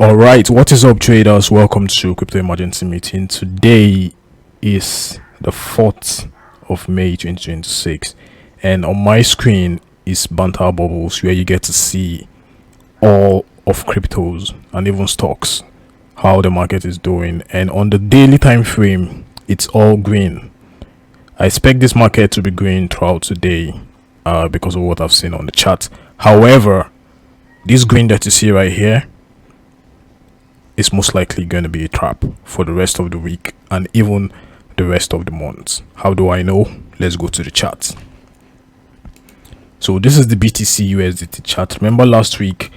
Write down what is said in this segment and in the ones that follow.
All right, what is up, traders? Welcome to Crypto Emergency Meeting. Today is the 4th of May 2026, and on my screen is Banter Bubbles, where you get to see all of cryptos and even stocks, how the market is doing. And on the daily time frame, it's all green. I expect this market to be green throughout today because of what I've seen on the chart. However, this green that you see right here is most likely going to be a trap for the rest of the week and even the rest of the month. How do I know? Let's go to the chart. So this is the BTC USDT chart. Remember last week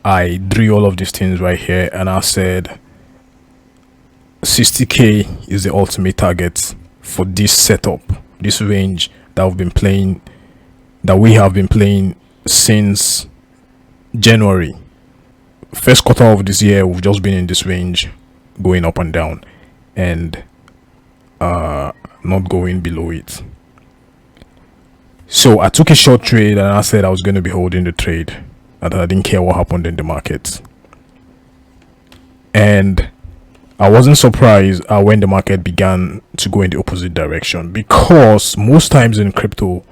I drew all of these things right here and I said 60k is the ultimate target for this setup, this range that we have been playing since January. First quarter of this year, we've just been in this range, going up and down, and not going below it. So I took a short trade and I said I was going to be holding the trade, and I didn't care what happened in the market. And I wasn't surprised when the market began to go in the opposite direction, because most times in crypto,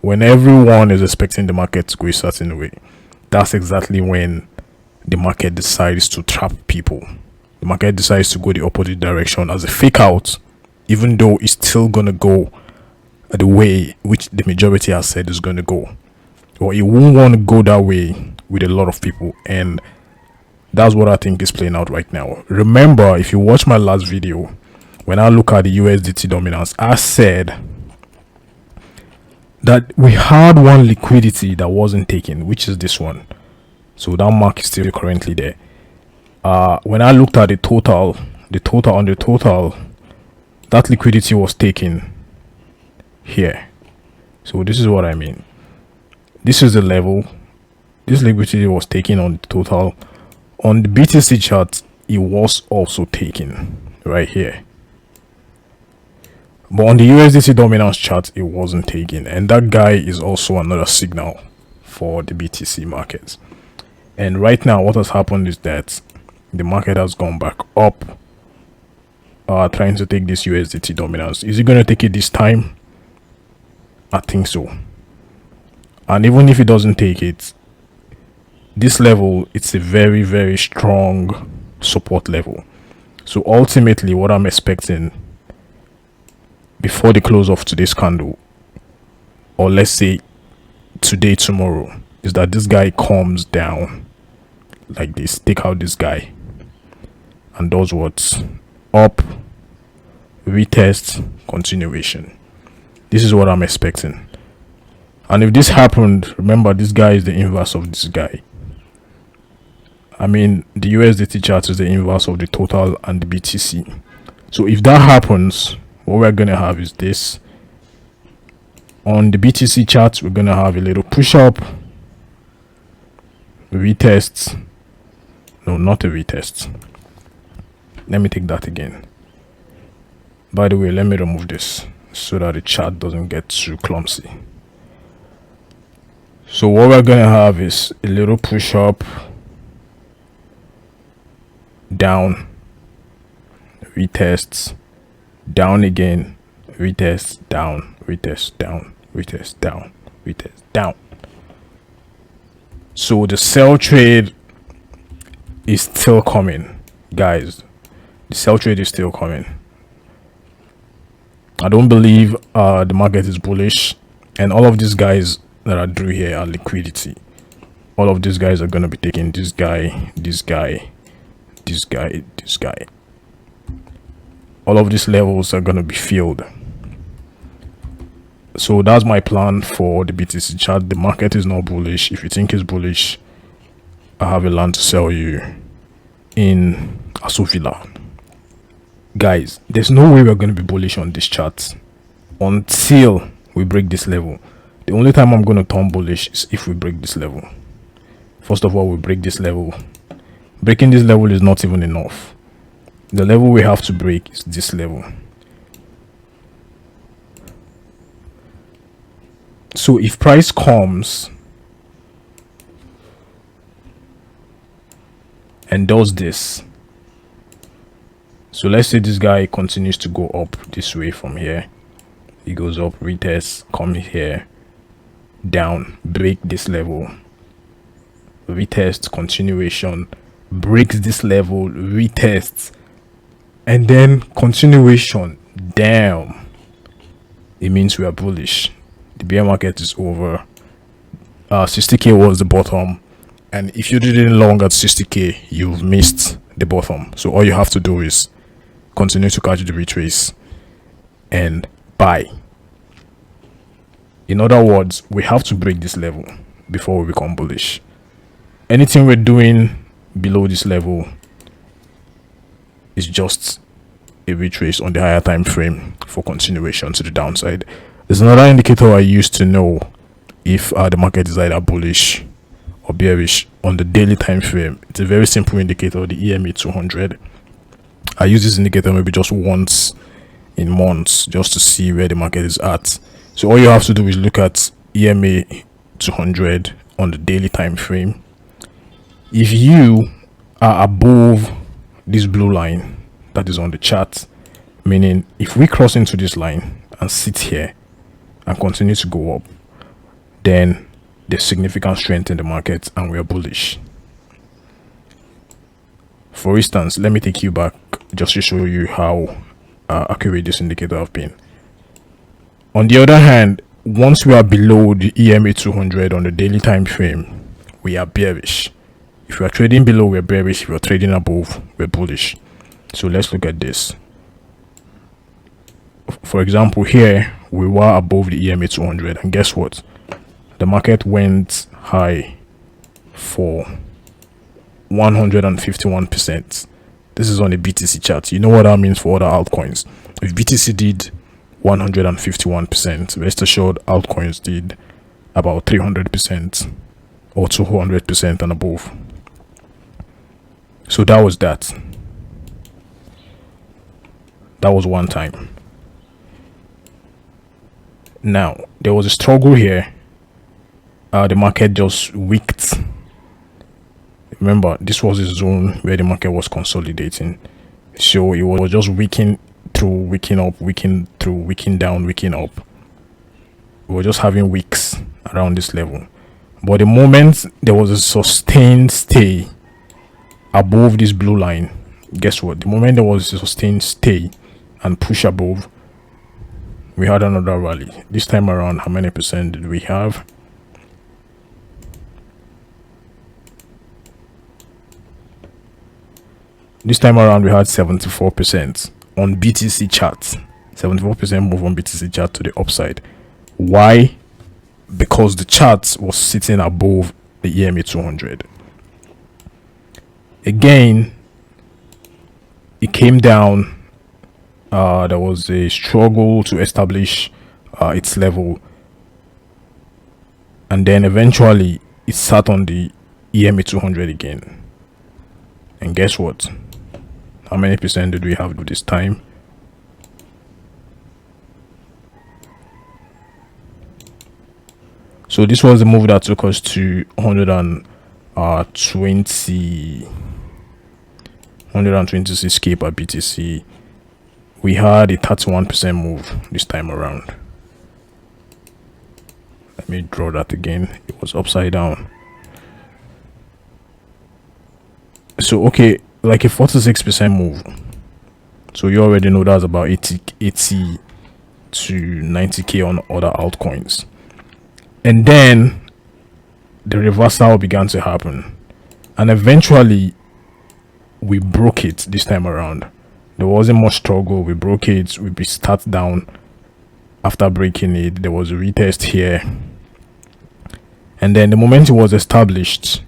when everyone is expecting the market to go a certain way, that's exactly when the market decides to trap people. The market decides to go the opposite direction as a fake out, even though it's still going to go the way which the majority has said is going to go. Or it won't want to go that way with a lot of people, and that's what I think is playing out right now. Remember, if you watch my last video, when I look at the USDT dominance, I said that we had one liquidity that wasn't taken, which is this one. So that mark is still currently there. When I looked at the total, that liquidity was taken here. So this is what I mean. This is the level. This liquidity was taken on the total. On the BTC chart, it was also taken right here. But on the USDT dominance chart, it wasn't taken. And that guy is also another signal for the BTC markets. And right now, what has happened is that the market has gone back up, trying to take this USDT dominance. Is it going to take it this time? I think so. And even if it doesn't take it, this level, it's a very, very strong support level. So ultimately, what I'm expecting before the close of today's candle, or let's say today, tomorrow, is that this guy comes down like this, take out this guy, and does what? Up, retest, continuation. This is what I'm expecting. And if this happened, remember, this guy is the inverse of this guy. I mean, the USDT chart is the inverse of the total and the BTC. So if that happens, what we're going to have is this. On the BTC chart, we're going to have a little push up, retest. No, not a retest. Let me take that again. By the way, let me remove this so that the chart doesn't get too clumsy. So what we're going to have is a little push up, down, retests, down again, retest, down, retest, down, retest, down, retest, down. So the sell trade is still coming, guys. The sell trade is still coming. I don't believe the market is bullish, and all of these guys that I drew here are liquidity. All of these guys are going to be taking this guy, this guy, this guy, this guy. All of these levels are going to be filled. So that's my plan for the BTC chart. The market is not bullish. If you think it's bullish, I have a land to sell you in Asovilla. Guys, there's no way we're going to be bullish on this chart until we break this level. The only time I'm going to turn bullish is if we break this level. First of all, we break this level. Breaking this level is not even enough. The level we have to break is this level. So if price comes and does this. So let's say this guy continues to go up this way from here. He goes up, retests, come here, down, break this level, retest, continuation, breaks this level, retests, and then continuation. Damn, it means we are bullish. The bear market is over. 60k was the bottom, and if you did it long at 60k, you've missed the bottom. So all you have to do is continue to catch the retrace and buy. In other words, we have to break this level before we become bullish. Anything we're doing below this level is just a retrace on the higher time frame for continuation to the downside. There's another indicator I use to know if the market is either bullish or bearish on the daily time frame. It's a very simple indicator, the EMA 200. I use this indicator maybe just once in months just to see where the market is at. So all you have to do is look at EMA 200 on the daily time frame. If you are above this blue line that is on the chart, meaning if we cross into this line and sit here and continue to go up, then there's significant strength in the market and we are bullish. For instance, let me take you back just to show you how accurate this indicator have been. On the other hand, once we are below the EMA 200 on the daily time frame, we are bearish. If we are trading below, we're bearish. If we are trading above, we're bullish. So let's look at this. For example, here we were above the EMA 200, and guess what? The market went high for 151%. This is on a BTC chart. You know what that means for other altcoins. If BTC did 151%, rest assured altcoins did about 300% or 200% and above. So that was that. That was one time. Now there was a struggle here. The market just wicked. Remember, this was a zone where the market was consolidating, so it was just wicking through, wicking up, wicking through, wicking down, wicking up. We were just having wicks around this level. But the moment there was a sustained stay above this blue line, guess what? The moment there was a sustained stay and push above, we had another rally. This time around, how many percent did we have? This time around we had 74% on BTC chart. 74% move on BTC chart to the upside. Why? Because the chart was sitting above the EMA 200. Again, it came down. There was a struggle to establish its level, and then eventually it sat on the EMA 200 again. And guess what? How many percent did we have this time? So this was the move that took us to 126k per BTC. We had a 31% move this time around. Let me draw that again. It was upside down. So okay, like a 46% move. So you already know that's about 80 to 90k on other altcoins. And then the reversal began to happen, and eventually we broke it this time around. There wasn't much struggle. We broke it. We start down. After breaking it, there was a retest here, and then the moment it was established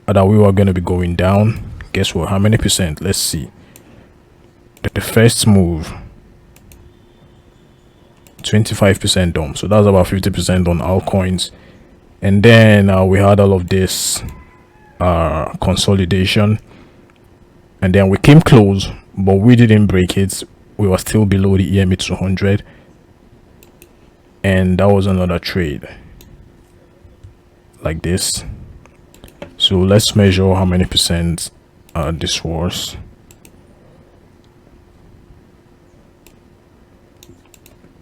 that we were going to be going down, guess what? How many percent? Let's see. The first move, 25% down, so that's about 50% on altcoins. And then we had all of this consolidation, and then we came close, but we didn't break it. We were still below the EMA 200, and that was another trade like this. So let's measure how many percent this was.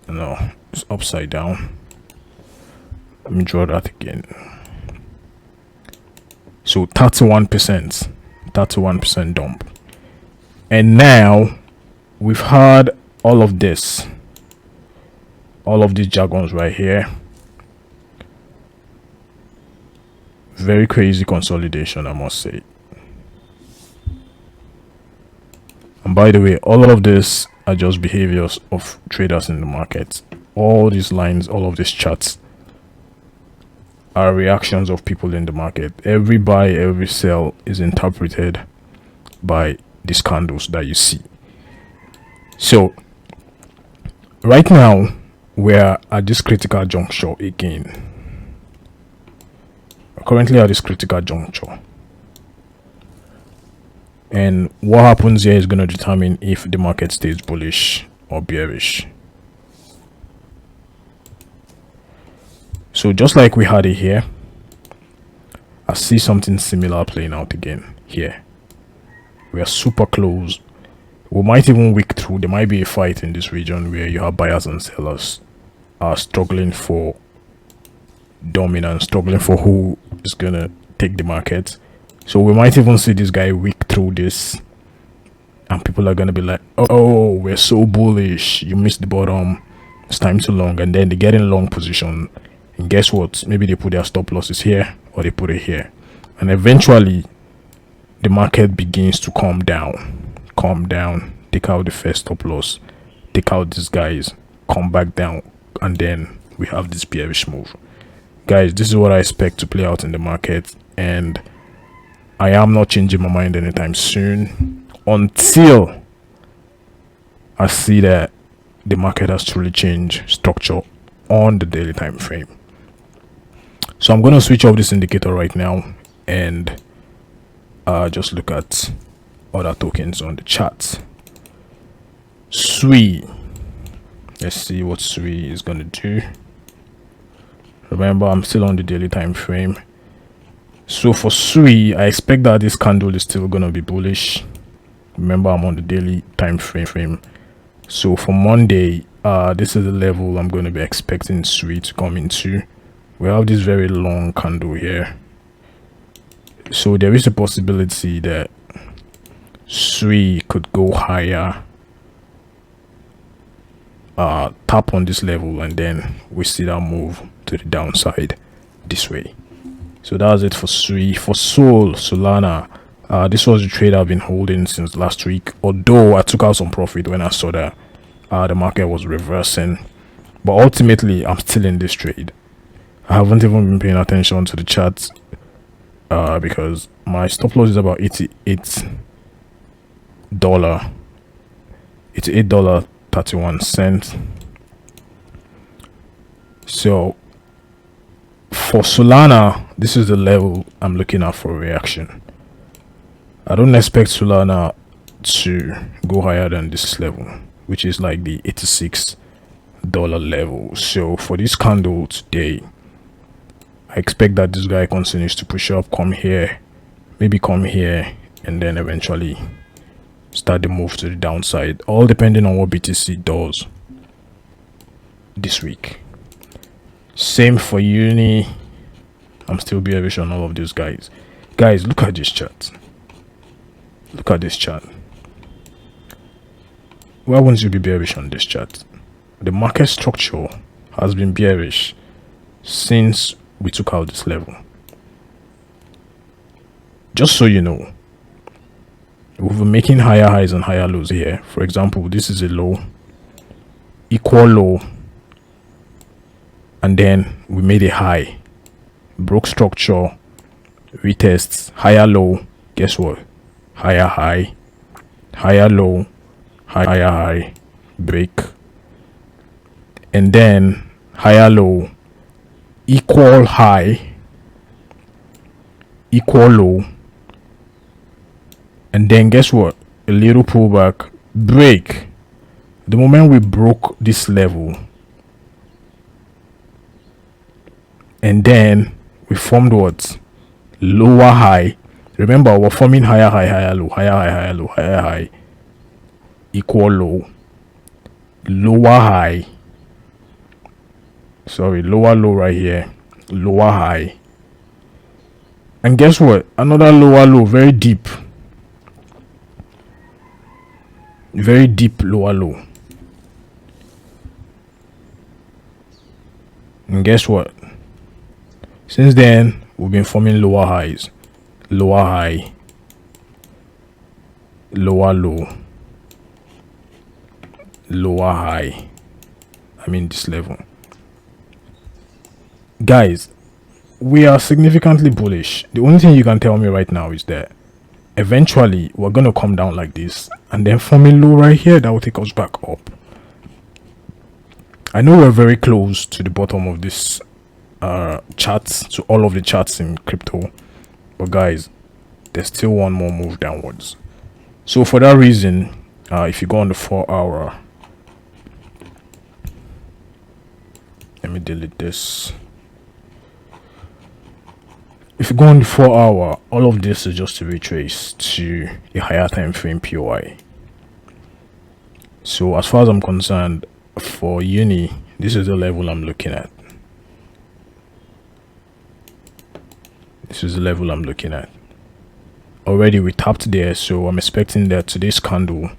No, it's upside down. Let me draw that again. So 31% dump. And now we've had all of this, all of these jargons right here. Very crazy consolidation, I must say. And by the way, all of this are just behaviors of traders in the market. All these lines, all of these charts are reactions of people in the market. Every buy, every sell is interpreted by these candles that you see. So right now we're at this critical juncture again. We're currently at this critical juncture, and what happens here is going to determine if the market stays bullish or bearish. So just like we had it here, I see something similar playing out again here. We are super close. We might even wick through. There might be a fight in this region where you have buyers and sellers are struggling for dominance, struggling for who is gonna take the market. So we might even see this guy wick through this, and people are gonna be like, oh, we're so bullish, you missed the bottom, it's time to long. And then they get in long position, and guess what, maybe they put their stop losses here or they put it here, and eventually the market begins to calm down, take out the first stop loss, take out these guys, come back down, and then we have this bearish move. Guys, this is what I expect to play out in the market, and I am not changing my mind anytime soon until I see that the market has truly changed structure on the daily time frame. So I'm going to switch off this indicator right now and just look at other tokens on the chart. SUI, let's see what SUI is going to do. Remember, I'm still on the daily time frame. So for SUI, I expect that this candle is still going to be bullish. Remember, I'm on the daily time frame. So for Monday, this is the level I'm going to be expecting SUI to come into. We have this very long candle here, so there is a possibility that SUI could go higher, tap on this level, and then we see that move to the downside this way. So that's it for SUI. For Solana, this was the trade I've been holding since last week, although I took out some profit when I saw that the market was reversing, but ultimately I'm still in this trade. I haven't even been paying attention to the charts because my stop loss is about $88.31. So for Solana, this is the level I'm looking at for reaction. I don't expect Solana to go higher than this level, which is like the $86 level. So for this candle today, I expect that this guy continues to push up, come here, maybe come here, and then eventually start the move to the downside, all depending on what BTC does this week. Same for Uni. I'm still bearish on all of these guys. Guys, look at this chart. Look at this chart. Why wouldn't you be bearish on this chart? The market structure has been bearish since we took out this level. Just so you know, we've been making higher highs and higher lows here. For example, this is a low, equal low, and then we made a high, broke structure, retests, higher low, guess what, higher high, higher low, higher high, break, and then higher low, equal high, equal low, and then guess what, a little pullback, break. The moment we broke this level, and then we formed what, lower high, Remember, we're forming higher high, higher low, higher high, higher low, higher high, equal low, lower high, sorry, lower low right here, lower high, and guess what, another lower low, very deep lower low, and guess what, since then we've been forming lower highs, lower high, lower low, lower high. I mean this level, guys. We are significantly bullish. The only thing you can tell me right now is that eventually we're gonna come down like this and then form a low right here that will take us back up. I know we're very close to the bottom of this charts, to all of the charts in crypto, but guys, there's still one more move downwards. So for that reason, if you go on the 4-hour, let me delete this. If you go on the 4-hour, all of this is just to retrace to a higher time frame POI. So as far as I'm concerned, for uni, this is the level I'm looking at. This is the level I'm looking at. Already we tapped there, so I'm expecting that today's candle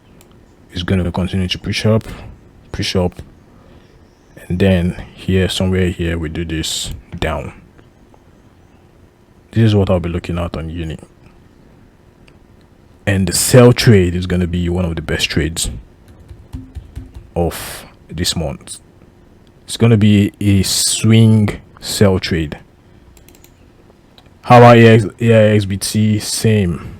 is going to continue to push up, and then here, somewhere here, we do this down. This is what I'll be looking at on uni, and the sell trade is going to be one of the best trades of this month. It's going to be a swing sell trade. How about AIXBT? Same.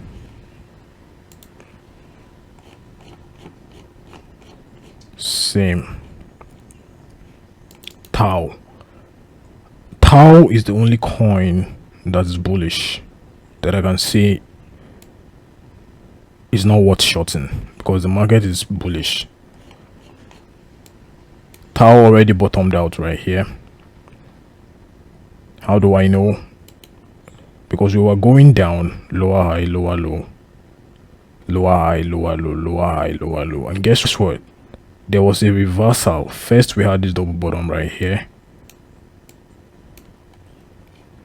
Tau is the only coin that is bullish that I can say is not worth shorting because the market is bullish. Tau already bottomed out right here. How do I know? Because we were going down, lower high, lower low, lower high, lower low, lower high, lower low, and guess what? There was a reversal. First we had this double bottom right here,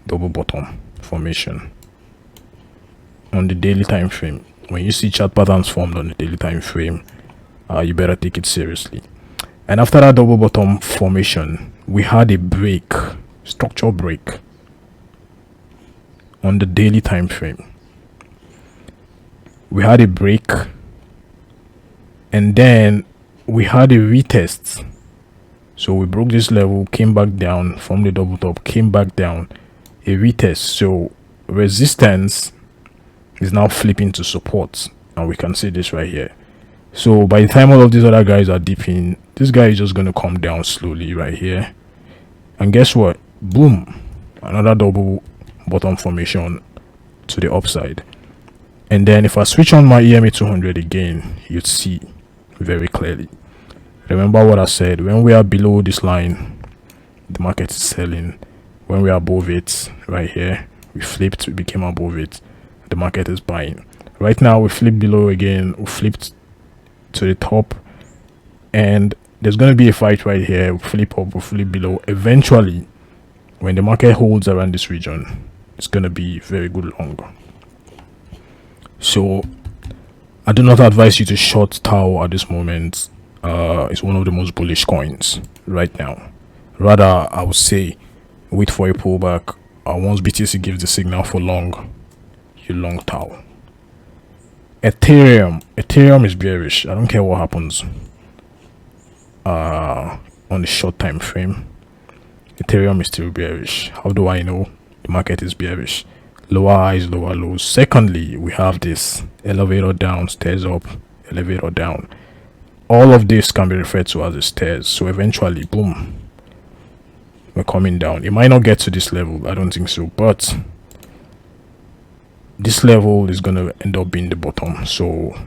double bottom formation on the daily time frame. When you see chart patterns formed on the daily time frame, you better take it seriously. And after that double bottom formation, we had a break, structure break on the daily time frame. We had a break, and then we had a retest. So we broke this level, came back down from the double top, came back down, a retest. So resistance is now flipping to support, and we can see this right here. So by the time all of these other guys are dipping, this guy is just going to come down slowly right here, and guess what? Boom, another double bottom formation to the upside. And then if I switch on my EMA 200 again, you'd see very clearly. Remember what I said, when we are below this line, the market is selling. When we are above it right here, we flipped, we became above it, the market is buying. Right now we flipped below again, we flipped to the top, and there's going to be a fight right here. We flip up, we flip below. Eventually, when the market holds around this region, it's going to be very good long. So I do not advise you to short Tau at this moment. It's one of the most bullish coins right now. Rather, I would say wait for a pullback. Once BTC gives the signal for long, you long Tau. Ethereum is bearish. I don't care what happens on the short time frame. Ethereum is still bearish. How do I know the market is bearish? Lower highs, lower lows. Secondly, we have this elevator down, stairs up, elevator down. All of this can be referred to as the stairs. So eventually, boom, we're coming down. It might not get to this level, I don't think so, but this level is going to end up being the bottom. So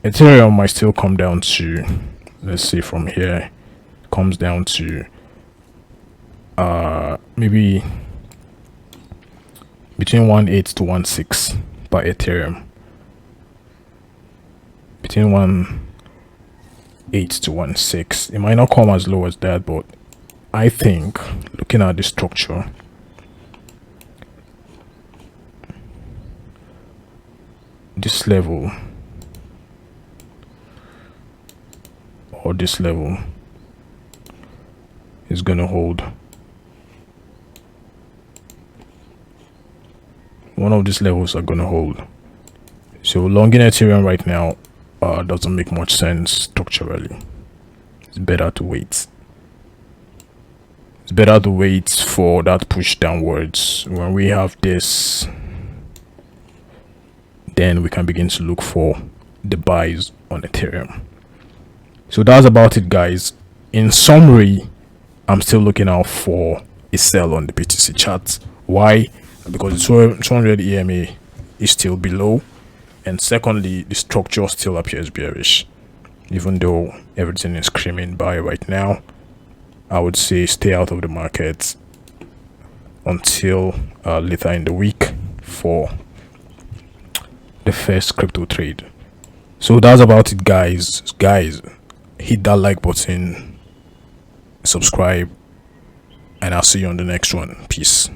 Ethereum might still come down to, let's say from here, comes down to maybe between 1.8 to 1.6 per Ethereum. Between 1.8 to 1.6. It might not come as low as that, but I think looking at the structure, this level or this level is gonna hold. One of these levels are gonna hold. So longing Ethereum right now doesn't make much sense structurally. It's better to wait. It's better to wait for that push downwards. When we have this, then we can begin to look for the buys on Ethereum. So that's about it, guys. In summary, I'm still looking out for a sell on the BTC chart. Why? Because the 200 EMA is still below, and secondly, the structure still appears bearish. Even though everything is screaming buy right now, I would say stay out of the market until later in the week for the first crypto trade. So that's about it, guys. Hit that like button, subscribe, and I'll see you on the next one. Peace.